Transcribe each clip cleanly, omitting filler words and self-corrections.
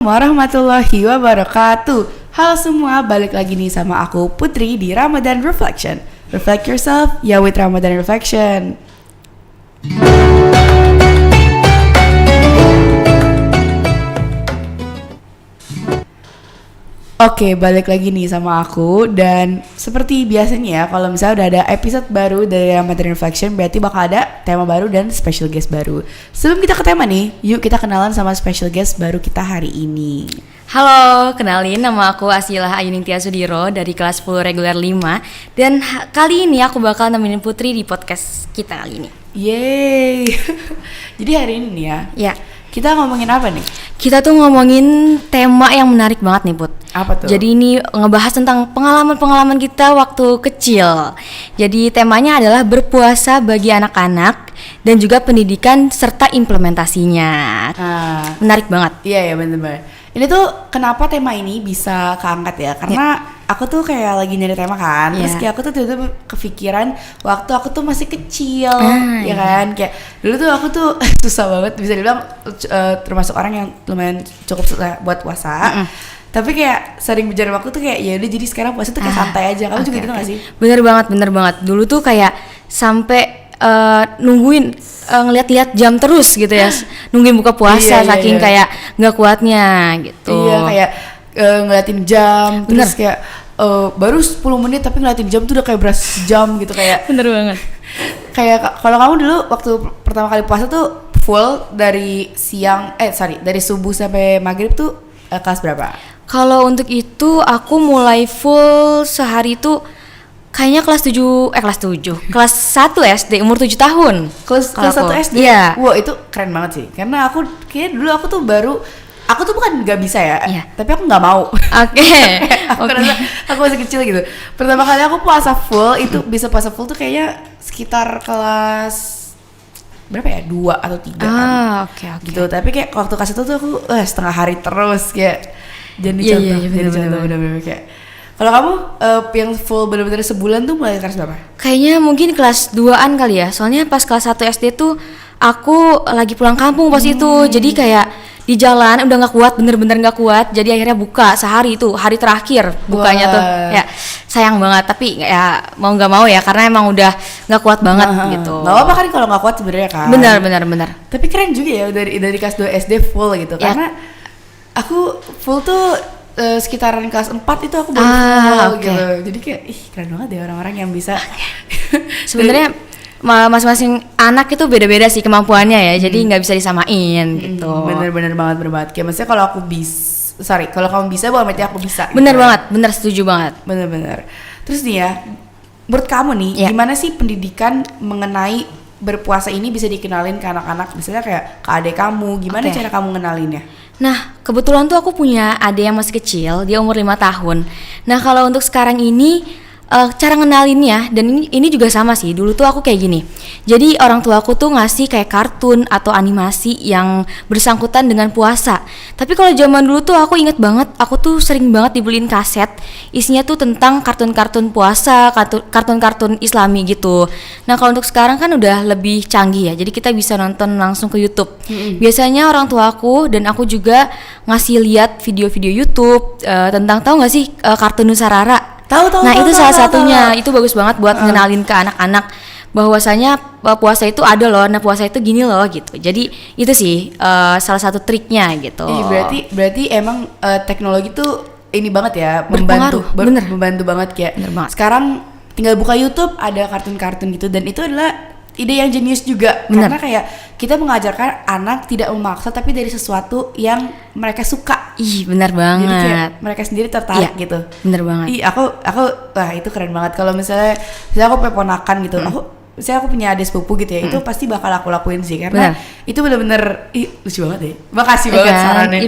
Warahmatullahi wabarakatuh. Halo semua, balik lagi nih sama aku Putri di Ramadan Reflection. Reflect yourself, ya with Ramadan Reflection. Oke, balik lagi nih sama aku. Dan seperti biasanya ya, kalau misalnya udah ada episode baru dari Ramadan Reflection, berarti bakal ada tema baru dan special guest baru. Sebelum kita ke tema nih, yuk kita kenalan sama special guest baru kita hari ini. Halo, kenalin nama aku Asilah Ayuningsia Sudiro dari kelas 10 reguler 5. Dan kali ini aku bakal nemenin Putri di podcast kita kali ini. Yeay. Jadi hari ini nih Ya, kita ngomongin apa nih? kita tuh ngomongin tema yang menarik banget nih Put. Apa tuh? Jadi ini ngebahas tentang pengalaman-pengalaman kita waktu kecil. Jadi temanya adalah berpuasa bagi anak-anak dan juga pendidikan serta implementasinya. Menarik banget. Iya bener-bener. Ini tuh kenapa tema ini bisa keangkat ya? Karena aku tuh kayak lagi nyari tema kan. Terus kayak aku tuh tiba-tiba kepikiran waktu aku tuh masih kecil, ya kan? Kayak dulu tuh aku tuh susah banget, bisa dibilang termasuk orang yang lumayan cukup susah buat puasa. Tapi kayak sering berjalan waktu tuh kayak ya udah, jadi sekarang puasa tuh kayak santai aja. Kamu juga gitu gak sih? Bener banget. Dulu tuh kayak sampai nungguin ngeliat-liat jam terus gitu ya, nungguin buka puasa saking kayak nggak kuatnya gitu. Iya, kayak ngeliatin jam. Terus kayak baru 10 menit tapi ngeliatin jam tuh udah kayak beras jam gitu kayak. Bener banget. Kayak kalau kamu dulu waktu pertama kali puasa tuh full dari dari subuh sampai maghrib tuh kelas berapa? Kalau untuk itu aku mulai full sehari tuh kayaknya kelas 1 SD umur 7 tahun. Kelas 1 SD? Iya. Wah, itu keren banget sih. Karena aku tuh bukan nggak bisa ya, tapi aku nggak mau. Oke. Aku masih kecil gitu. Pertama kali aku puasa full itu bisa puasa full tuh kayaknya sekitar kelas berapa ya, 2 atau 3 kan. Oke. Gitu. Tapi kayak waktu kelas 1 tuh aku setengah hari terus kayak jadi contoh bener-bener kayak. Kalau kamu yang full bener-bener sebulan tuh mulai kelas berapa? Kayaknya mungkin kelas 2-an kali ya. Soalnya pas kelas 1 SD tuh aku lagi pulang kampung pas itu. Jadi kayak di jalan udah nggak kuat, bener-bener nggak kuat. Jadi akhirnya buka sehari tuh, hari terakhir bukanya tuh. Ya sayang banget, tapi ya mau nggak mau ya karena emang udah nggak kuat banget gitu. Nggak apa-apa kan kalau nggak kuat sebenarnya kan. Benar. Tapi keren juga ya dari kelas 2 SD full gitu. Karena aku full tuh sekitaran kelas 4 itu aku baru full gitu. Jadi kayak keren banget deh orang-orang yang bisa. Sebenarnya masing-masing anak itu beda-beda sih kemampuannya ya. Jadi nggak bisa disamain gitu. Bener banget. Kayak maksudnya kalau aku kalau kamu bisa, bukan berarti aku bisa. Bener banget, setuju banget. Bener. Terus nih ya, menurut kamu nih, gimana sih pendidikan mengenai berpuasa ini bisa dikenalin ke anak-anak? Misalnya kayak ke adik kamu, gimana cara kamu ngenalinnya? Nah, kebetulan tuh aku punya adik yang masih kecil, dia umur 5 tahun. Nah, kalau untuk sekarang ini cara ngenalinnya, dan ini juga sama sih. Dulu tuh aku kayak gini. Jadi orang tua aku tuh ngasih kayak kartun atau animasi yang bersangkutan dengan puasa. Tapi kalau zaman dulu tuh aku inget banget, aku tuh sering banget dibeliin kaset. Isinya tuh tentang kartun-kartun puasa, kartun-kartun Islami gitu. Nah, kalau untuk sekarang kan udah lebih canggih ya. Jadi kita bisa nonton langsung ke YouTube. Biasanya orang tua aku dan aku juga ngasih lihat video-video YouTube tentang, tahu nggak sih kartun Nusarara? Tahu. Nah, itu salah satunya. Itu bagus banget buat ngenalin ke anak-anak bahwasanya puasa itu ada loh. Nah, puasa itu gini loh gitu. Jadi itu sih salah satu triknya gitu. Berarti emang teknologi tuh ini banget ya, membantu banget kayak. Sekarang tinggal buka YouTube ada kartun-kartun gitu, dan itu adalah ide yang jenius juga. Karena kayak kita mengajarkan anak tidak memaksa, tapi dari sesuatu yang mereka suka. Benar banget. Jadi kayak mereka sendiri tertarik gitu. Benar banget. Aku wah itu keren banget. Kalau misalnya aku punya ponakan gitu, aku punya adik sepupu gitu ya, itu pasti bakal aku lakuin sih, karena itu bener-bener lucu banget deh. Makasih banget sarannya.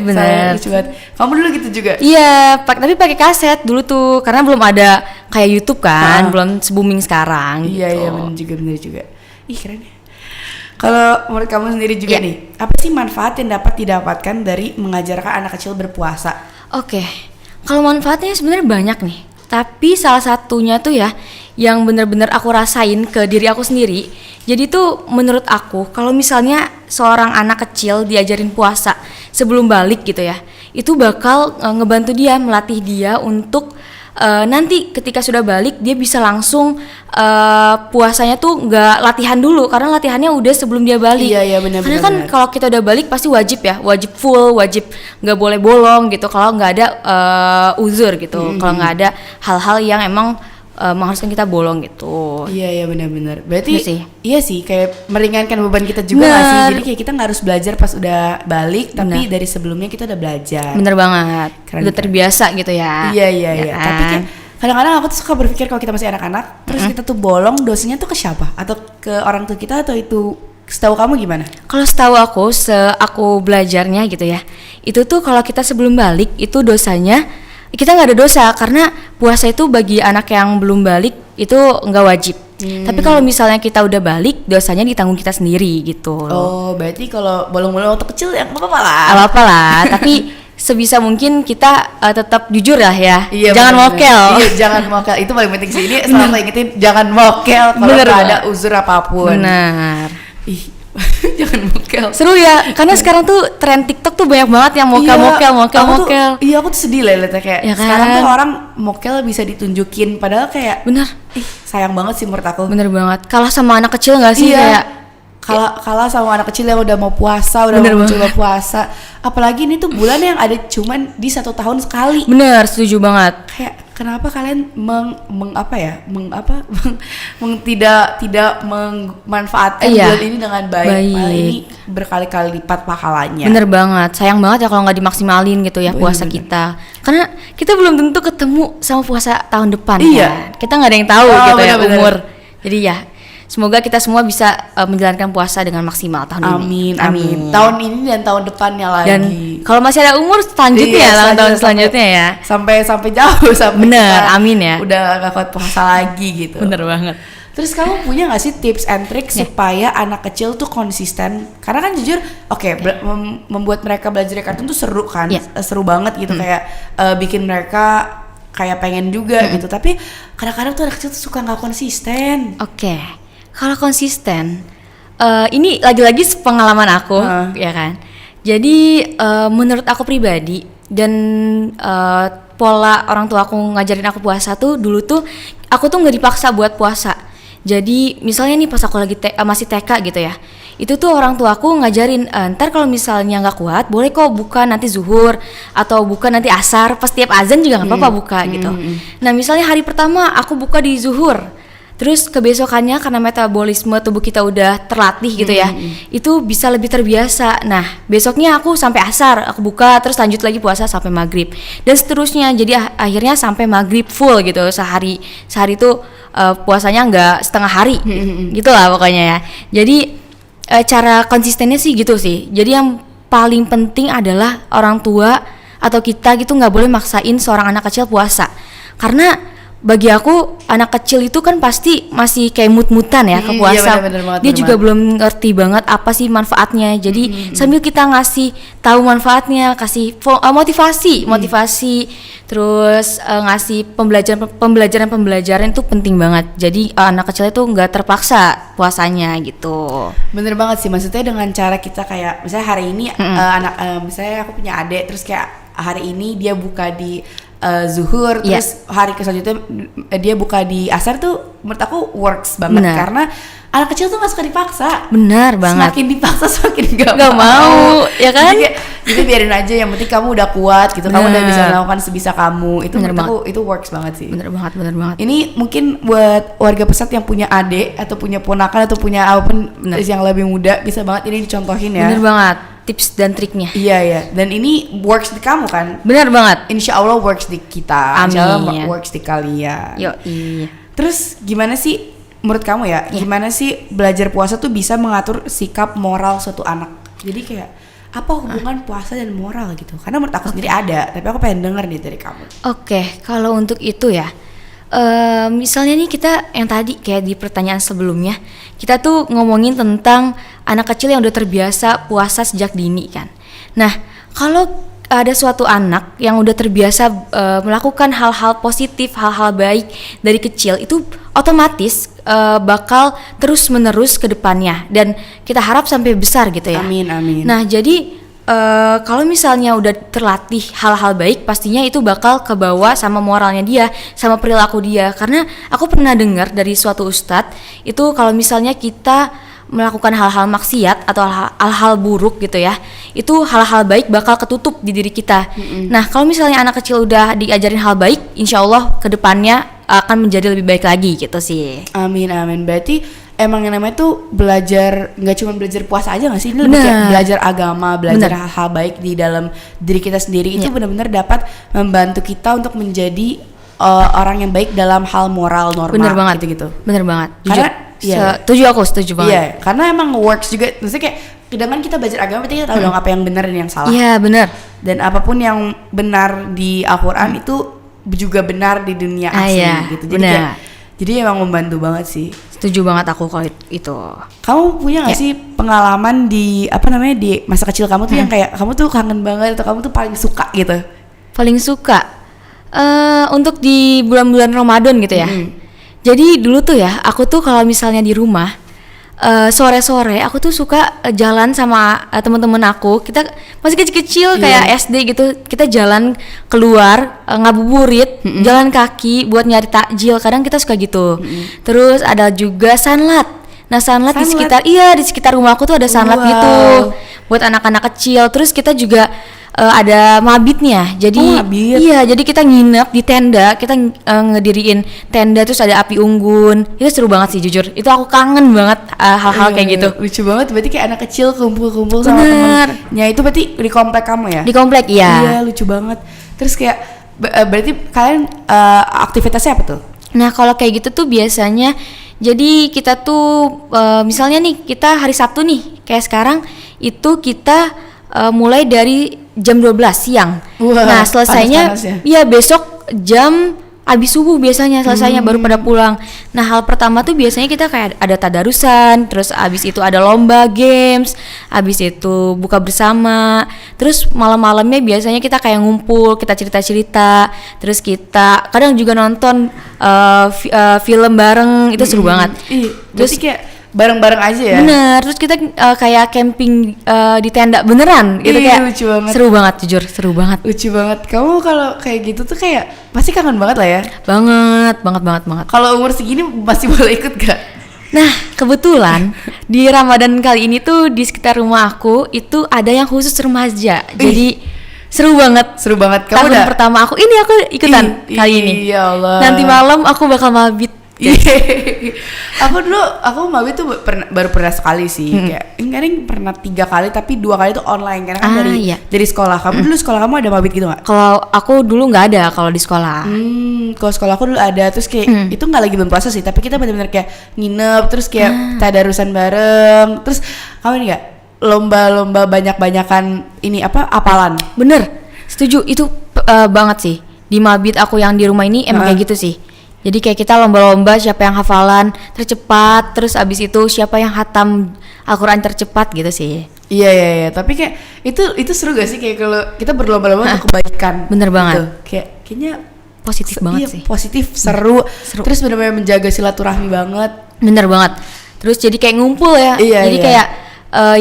Lucu banget. Kamu dulu gitu juga? Iya, tapi pakai kaset dulu tuh, karena belum ada kayak YouTube kan, belum se-booming sekarang. Iya, bener juga. Keren ya. Kalau menurut kamu sendiri juga nih, apa sih manfaat yang dapat didapatkan dari mengajarkan anak kecil berpuasa? Oke, kalau manfaatnya sebenarnya banyak nih. Tapi salah satunya tuh ya, yang bener-bener aku rasain ke diri aku sendiri. Jadi tuh menurut aku, kalau misalnya seorang anak kecil diajarin puasa sebelum balik gitu ya, itu bakal ngebantu dia, melatih dia untuk nanti ketika sudah balik dia bisa langsung puasanya tuh nggak latihan dulu, karena latihannya udah sebelum dia balik. Iya benar. Karena kan kalau kita udah balik pasti wajib full, wajib nggak boleh bolong gitu. Kalau nggak ada uzur gitu, kalau nggak ada hal-hal yang emang mengharuskan kita bolong gitu. Iya benar. Berarti iya sih kayak meringankan beban kita juga nggak sih? Jadi kayak kita nggak harus belajar pas udah balik, tapi dari sebelumnya kita udah belajar. Bener banget. Keren, udah terbiasa gitu ya. Iya. Kan? Tapi kayak kadang-kadang aku tuh suka berpikir kalau kita masih anak-anak, terus kita tuh bolong, dosanya tuh ke siapa? Atau ke orang tua kita, atau itu setahu kamu gimana? Kalau setahu aku, aku belajarnya gitu ya, itu tuh kalau kita sebelum balik itu dosanya kita nggak ada dosa, karena puasa itu bagi anak yang belum balik itu nggak wajib. Tapi kalau misalnya kita udah balik, dosanya ditanggung kita sendiri gitu. Oh, berarti kalau bolong-bolong waktu kecil ya nggak apa-apa lah. Nggak apa-apa lah, tapi sebisa mungkin kita tetap jujur lah ya. Iya, jangan mokel. Iya, jangan mokel. Itu paling penting sih. Ini selalu ingetin jangan mokel kalau nggak ada uzur apapun. Benar. Jangan mokel. Seru ya, karena sekarang tuh tren TikTok tuh banyak banget yang mokel. Iya, aku tuh sedih lah liatnya kayak ya kan? Sekarang tuh orang mokel bisa ditunjukin, padahal kayak bener. Sayang banget sih menurut aku. Bener banget. Kalah sama anak kecil nggak sih? Iya. Kalah sama anak kecil yang udah mau puasa, udah mau coba puasa. Apalagi ini tuh bulan yang ada cuman di 1 tahun sekali. Bener, setuju banget. Kayak kenapa kalian tidak memanfaatkan bulan ini dengan baik. Ini berkali-kali lipat pahalanya. Bener banget. Sayang banget ya kalau nggak dimaksimalin gitu ya puasa kita. Karena kita belum tentu ketemu sama puasa tahun depan. Iya. Kan? Kita nggak ada yang tahu gitu ya umur. Jadi ya, semoga kita semua bisa menjalankan puasa dengan maksimal tahun ini. Amin. Tahun ini dan tahun depannya lagi. Dan kalau masih ada umur selanjutnya, tahun selanjutnya ya. Sampai jauh sampai. Bener, amin ya. Udah gak kuat puasa lagi gitu. Bener banget. Terus kamu punya gak sih tips and trick supaya anak kecil tuh konsisten? Karena kan jujur, membuat mereka belajar kartun tuh seru kan, seru banget gitu, kayak bikin mereka kayak pengen juga gitu. Tapi kadang-kadang tuh anak kecil tuh suka nggak konsisten. Kalau konsisten, ini lagi-lagi pengalaman aku, ya kan. Jadi menurut aku pribadi dan pola orang tua aku ngajarin aku puasa tuh dulu tuh aku tuh nggak dipaksa buat puasa. Jadi misalnya nih pas aku lagi masih TK gitu ya, itu tuh orang tua aku ngajarin ntar kalau misalnya nggak kuat boleh kok buka nanti zuhur atau buka nanti asar, pas tiap azan juga nggak apa-apa buka gitu. Nah misalnya hari pertama aku buka di zuhur, terus kebesokannya karena metabolisme tubuh kita udah terlatih gitu ya, itu bisa lebih terbiasa. Nah besoknya aku sampai asar aku buka, terus lanjut lagi puasa sampai maghrib dan seterusnya. Jadi akhirnya sampai maghrib full gitu, sehari tuh puasanya nggak setengah hari gitu lah pokoknya ya. Jadi cara konsistennya sih gitu sih. Jadi yang paling penting adalah orang tua atau kita gitu nggak boleh maksain seorang anak kecil puasa, karena bagi aku anak kecil itu kan pasti masih kayak mut-mutan ya ke puasa. Iya, bener banget, dia juga belum ngerti banget apa sih manfaatnya. Jadi sambil kita ngasih tahu manfaatnya, kasih motivasi, terus ngasih pembelajaran itu penting banget. Jadi anak kecil itu nggak terpaksa puasanya gitu. Bener banget sih, maksudnya dengan cara kita kayak misalnya hari ini misalnya aku punya adik, terus kayak hari ini dia buka di zuhur, terus hari selanjutnya dia buka di asar tuh menurut aku works banget. Karena anak kecil tuh gak suka dipaksa. Benar banget. Semakin dipaksa semakin gak mau, ya kan? Jadi biarin aja, yang penting kamu udah kuat gitu, kamu udah bisa melakukan sebisa kamu. Itu menurut aku itu works banget sih. Bener banget. Ini mungkin buat warga pesat yang punya adik atau punya ponakan atau punya apapun yang lebih muda, bisa banget ini dicontohin ya. Bener banget, tips dan triknya. Iya. Dan ini works di kamu kan? Bener banget. Insya Allah works di kita. Amin. Insya Allah works di kalian. Terus gimana sih menurut kamu ya? Gimana sih belajar puasa tuh bisa mengatur sikap moral suatu anak? Jadi kayak apa hubungan puasa dan moral gitu? Karena menurut aku sendiri ada, tapi aku pengen denger nih dari kamu. Kalau untuk itu ya, misalnya nih kita yang tadi kayak di pertanyaan sebelumnya, kita tuh ngomongin tentang anak kecil yang udah terbiasa puasa sejak dini kan. Nah kalau ada suatu anak yang udah terbiasa melakukan hal-hal positif, hal-hal baik dari kecil, itu otomatis bakal terus menerus ke depannya dan kita harap sampai besar gitu ya. Amin. Nah jadi kalau misalnya udah terlatih hal-hal baik, pastinya itu bakal kebawa sama moralnya dia, sama perilaku dia. Karena aku pernah dengar dari suatu ustadz itu kalau misalnya kita melakukan hal-hal maksiat atau hal-hal buruk gitu ya, itu hal-hal baik bakal ketutup di diri kita. Nah, kalau misalnya anak kecil udah diajarin hal baik, insya Allah kedepannya akan menjadi lebih baik lagi gitu sih. Amin amin. Berarti emang yang namanya tuh belajar, nggak cuma belajar puasa aja nggak sih? Ini lebih kayak belajar agama, belajar hal-hal baik di dalam diri kita sendiri. Itu benar-benar dapat membantu kita untuk menjadi orang yang baik dalam hal moral norma. Bener banget gitu. Bener banget. Jujur. Karena setuju banget. Iya, karena emang works juga. Maksudnya kayak sedangkan kita belajar agama, berarti kita tahu dong apa yang benar dan yang salah. Iya benar. Dan apapun yang benar di Al-Quran itu juga benar di dunia asli gitu. Jadi emang membantu banget sih. Setuju banget aku kalau itu. Kamu punya nggak sih pengalaman di di masa kecil kamu tuh yang kayak kamu tuh kangen banget atau kamu tuh paling suka gitu? Paling suka untuk di bulan-bulan Ramadan gitu ya. Jadi dulu tuh ya, aku tuh kalau misalnya di rumah sore-sore aku tuh suka jalan sama teman-teman aku. Kita masih kecil-kecil kayak SD gitu. Kita jalan keluar ngabuburit, jalan kaki buat nyari takjil. Kadang kita suka gitu. Terus ada juga sanlat. Nah, sanlat di sekitar rumahku tuh ada sanlat gitu buat anak-anak kecil. Terus kita juga ada mabitnya. Jadi iya, jadi kita nginep di tenda, kita ngediriin tenda terus ada api unggun. Itu seru banget sih jujur. Itu aku kangen banget hal-hal kayak gitu. Lucu banget, berarti kayak anak kecil kumpul-kumpul sama temennya. Itu berarti di komplek kamu ya? Di komplek, iya. Iya, lucu banget. Terus kayak berarti kalian aktivitasnya apa tuh? Nah, kalau kayak gitu tuh biasanya jadi kita tuh misalnya nih kita hari Sabtu nih, kayak sekarang itu kita mulai dari jam 12 siang. Nah, selesainya ya besok jam abis subuh biasanya selesainya baru pada pulang. Nah, hal pertama tuh biasanya kita kayak ada tadarusan, terus abis itu ada lomba games, abis itu buka bersama. Terus malam-malamnya biasanya kita kayak ngumpul, kita cerita-cerita, terus kita kadang juga nonton film bareng, itu seru banget. Terus kayak bareng-bareng aja ya. Bener, terus kita kayak camping di tenda beneran gitu. Kayak lucu banget. Seru banget jujur, seru banget. Lucu banget. Kamu kalau kayak gitu tuh kayak pasti kangen banget lah ya. Banget. Kalau umur segini masih boleh ikut gak? Nah, kebetulan di Ramadan kali ini tuh di sekitar rumah aku itu ada yang khusus remaja. Jadi seru banget. Kamu tahun pertama aku ikutan kali ini. Ya Allah. Nanti malam aku bakal mabit. Aku mabit tuh baru pernah sekali sih. Kayak enggak pernah 3 kali, tapi 2 kali tuh online karena kan dari sekolah. Kamu dulu sekolah kamu ada mabit gitu nggak? Kalau aku dulu nggak ada kalau di sekolah. Kalau sekolah aku dulu ada, terus kayak itu nggak lagi bulan puasa sih, tapi kita benar-benar kayak nginep, terus kayak tadarusan bareng. Terus kamu ini nggak lomba-lomba banyak-banyakan ini hafalan? Bener, setuju itu banget sih. Di mabit aku yang di rumah ini emang kayak gitu sih. Jadi kayak kita lomba-lomba siapa yang hafalan tercepat, terus abis itu siapa yang hatam Al-Quran tercepat gitu sih. Iya. Tapi kayak itu seru gak sih kayak kalau kita berlomba-lomba untuk kebaikan. Bener banget. Gitu. Kayaknya positif banget sih. Positif, seru. Terus benar-benar menjaga silaturahmi banget. Bener banget. Terus jadi kayak ngumpul ya. Jadi kayak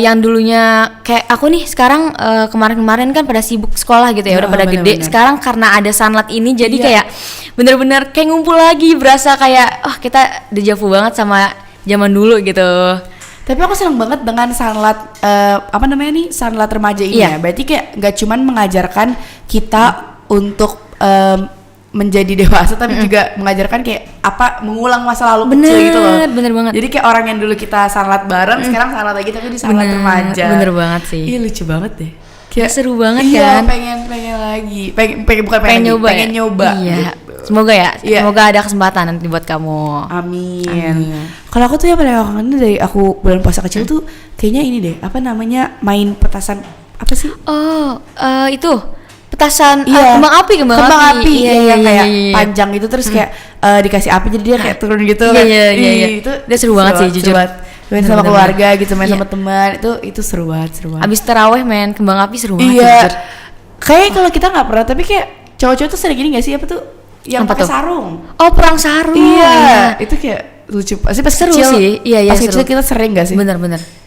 yang dulunya kayak aku nih sekarang kemarin-kemarin kan pada sibuk sekolah gitu ya, udah pada gede. Sekarang karena ada sanlat ini jadi kayak bener-bener kayak ngumpul lagi, berasa kayak kita dejavu banget sama zaman dulu gitu. Tapi aku seneng banget dengan sanlat sanlat remaja ini ya. Berarti kayak nggak cuman mengajarkan kita untuk menjadi dewasa, tapi juga mengajarkan kayak mengulang masa lalu kecil gitu loh. Bener banget. Jadi kayak orang yang dulu kita sanlat bareng, sekarang sanlat lagi tapi di sanlat remaja. Bener banget sih. Iya, lucu banget deh. Kayak seru banget Iya, kan. pengen lagi. Pengen nyoba. Iya. Semoga semoga ada kesempatan nanti buat kamu. Amin. Kalau aku tuh yang paling kangen dari aku bulan puasa kecil tuh kayaknya ini deh, main petasan apa sih? Itu petasan kembang api. Iya, kayak panjang gitu terus kayak dikasih api jadi dia kayak turun gitu kan. Iya. Itu udah seru banget sih jujur. Main sama keluarga gitu, main sama teman, itu seru banget. Abis taraweh main kembang api seru banget. Iya. Kayak kalau kita nggak pernah, tapi kayak cowok-cowok tuh sering gini nggak sih yang pakai sarung? Oh, perang sarung. Iya. Itu kayak lucu. Pasti pas seru kecil sih. Iya, pas kecil kita sering nggak sih? Bener.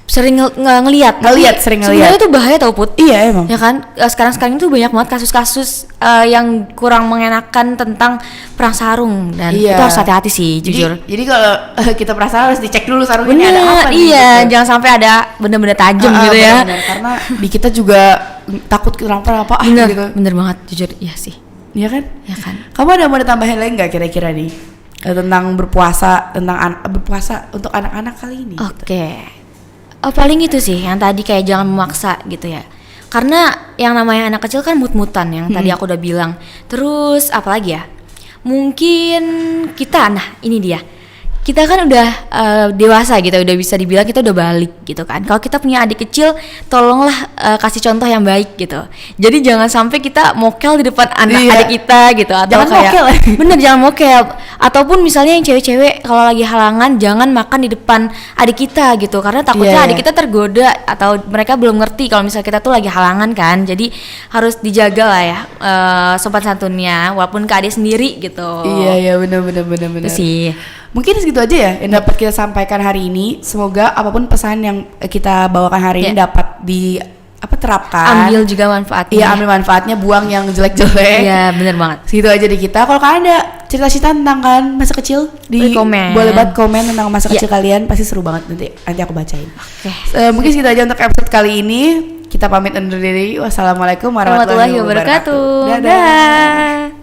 sering ngelihat sering ngelihat. Sebenarnya itu bahaya tau Put. Iya emang. Ya kan sekarang itu banyak banget kasus-kasus yang kurang mengenakan tentang perang sarung dan itu harus hati-hati sih jujur. Jadi kalau kita penasaran harus dicek dulu sarungnya ada apa nih. Iya, gitu. Jangan sampai ada benda-benda tajam gitu ya. Bener, karena di kita juga takut kenapa gitu. Bener banget jujur, iya sih. Iya kan? Ya kan. Kamu ada mau ditambahin lagi nggak kira-kira nih tentang berpuasa untuk anak-anak kali ini? Oke. Paling itu sih yang tadi kayak jangan memaksa gitu ya. Karena yang namanya anak kecil kan mut-mutan yang tadi aku udah bilang. Terus apalagi ya? Mungkin kita, nah ini dia. Kita kan udah dewasa gitu, udah bisa dibilang kita udah balik gitu kan. Kalau kita punya adik kecil, tolonglah kasih contoh yang baik gitu. Jadi jangan sampai kita mokel di depan adik kita gitu, atau jangan kayak mokel. Bener, jangan mokel. Ataupun misalnya yang cewek-cewek kalau lagi halangan jangan makan di depan adik kita gitu, karena takutnya adik kita tergoda atau mereka belum ngerti kalau misalnya kita tuh lagi halangan kan. Jadi harus dijaga lah ya sopan santunnya walaupun ke adik sendiri gitu. Iya benar. Itu sih. Mungkin segitu aja ya yang dapat kita sampaikan hari ini. Semoga apapun pesan yang kita bawakan hari ini dapat terapkan. Ambil juga manfaatnya. Iya, ambil manfaatnya, buang yang jelek-jelek. Iya, bener banget. Segitu aja di kita. Kalau kalian ada cerita-cerita tentang masa kecil boleh banget komen tentang masa kecil kalian, pasti seru banget nanti aku bacain. Mungkin segitu aja untuk episode kali ini. Kita pamit undur diri. Wassalamualaikum warahmatullahi wabarakatuh. Dadah.